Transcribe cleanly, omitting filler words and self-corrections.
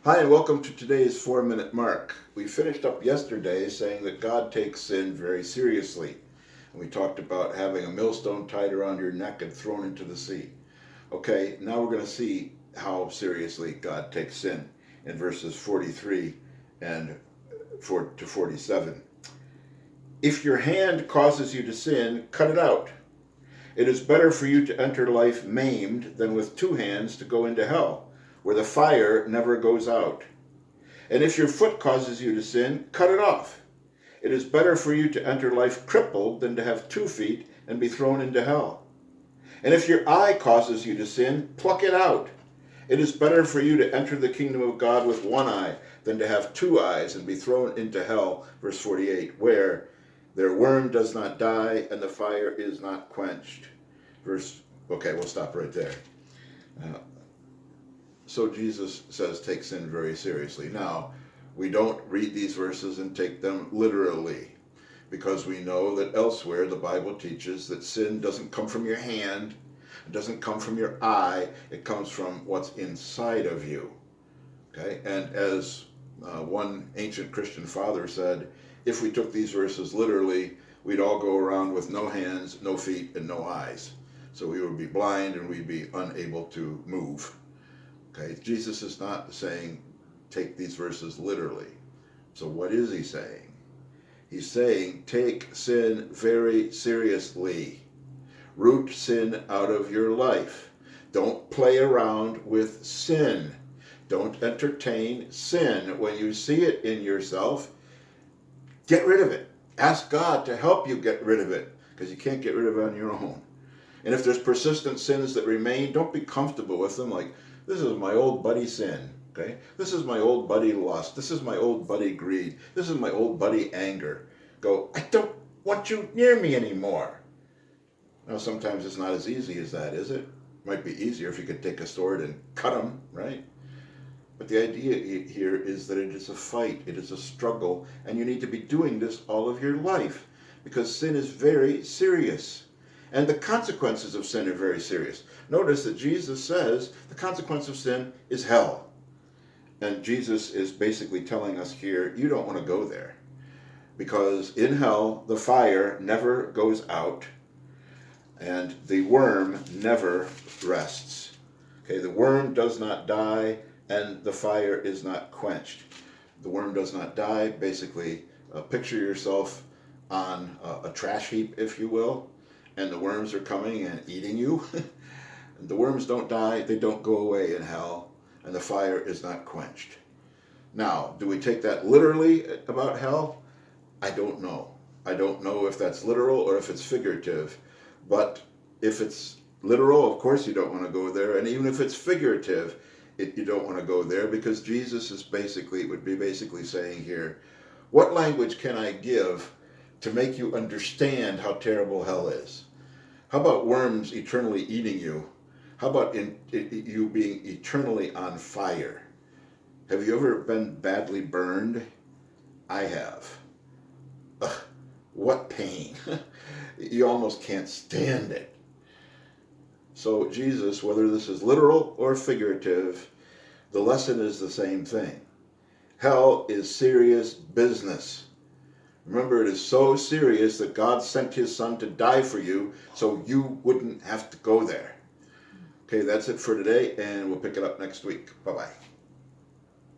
Hi, and welcome to today's 4-Minute Mark. We finished up yesterday saying that God takes sin very seriously. And we talked about having a millstone tied around your neck and thrown into the sea. Okay, now we're going to see how seriously God takes sin in verses 43 and 47. If your hand causes you to sin, cut it out. It is better for you to enter life maimed than with two hands to go into hell, where the fire never goes out. And if your foot causes you to sin, cut it off. It is better for you to enter life crippled than to have 2 feet and be thrown into hell. And if your eye causes you to sin, pluck it out. It is better for you to enter the kingdom of God with one eye than to have 2 eyes and be thrown into hell, verse 48, where their worm does not die and the fire is not quenched. Okay, we'll stop right there. So Jesus says take sin very seriously. Now, we don't read these verses and take them literally, because we know that elsewhere the Bible teaches that sin doesn't come from your hand, it doesn't come from your eye, it comes from what's inside of you. Okay, and as one ancient Christian father said, if we took these verses literally, we'd all go around with no hands, no feet, and no eyes. So we would be blind and we'd be unable to move. Okay, Jesus is not saying take these verses literally. So what is he saying? He's saying take sin very seriously. Root sin out of your life. Don't play around with sin. Don't entertain sin. When you see it in yourself, get rid of it. Ask God to help you get rid of it, because you can't get rid of it on your own. And if there's persistent sins that remain, don't be comfortable with them. Like, this is my old buddy sin, okay? This is my old buddy lust. This is my old buddy greed. This is my old buddy anger. Go, I don't want you near me anymore. Now, sometimes it's not as easy as that, is it? Might be easier if you could take a sword and cut them, right? But the idea here is that it is a fight, it is a struggle, and you need to be doing this all of your life, because sin is very serious. And the consequences of sin are very serious. Notice that Jesus says the consequence of sin is hell. And Jesus is basically telling us here, you don't want to go there. Because in hell, the fire never goes out, and the worm never rests. Okay, the worm does not die, and the fire is not quenched. The worm does not die. Basically, picture yourself on a trash heap, if you will, and the worms are coming and eating you. The worms don't die, they don't go away in hell, and the fire is not quenched. Now, do we take that literally about hell? I don't know. I don't know if that's literal or if it's figurative. But if it's literal, of course you don't want to go there. And even if it's figurative, you don't want to go there, because Jesus would be basically saying here, what language can I give to make you understand how terrible hell is? How about worms eternally eating you? How about you being eternally on fire? Have you ever been badly burned? I have. Ugh, what pain. You almost can't stand it. So Jesus, whether this is literal or figurative, the lesson is the same thing. Hell is serious business. Remember, it is so serious that God sent his son to die for you so you wouldn't have to go there. Okay, that's it for today, and we'll pick it up next week. Bye-bye.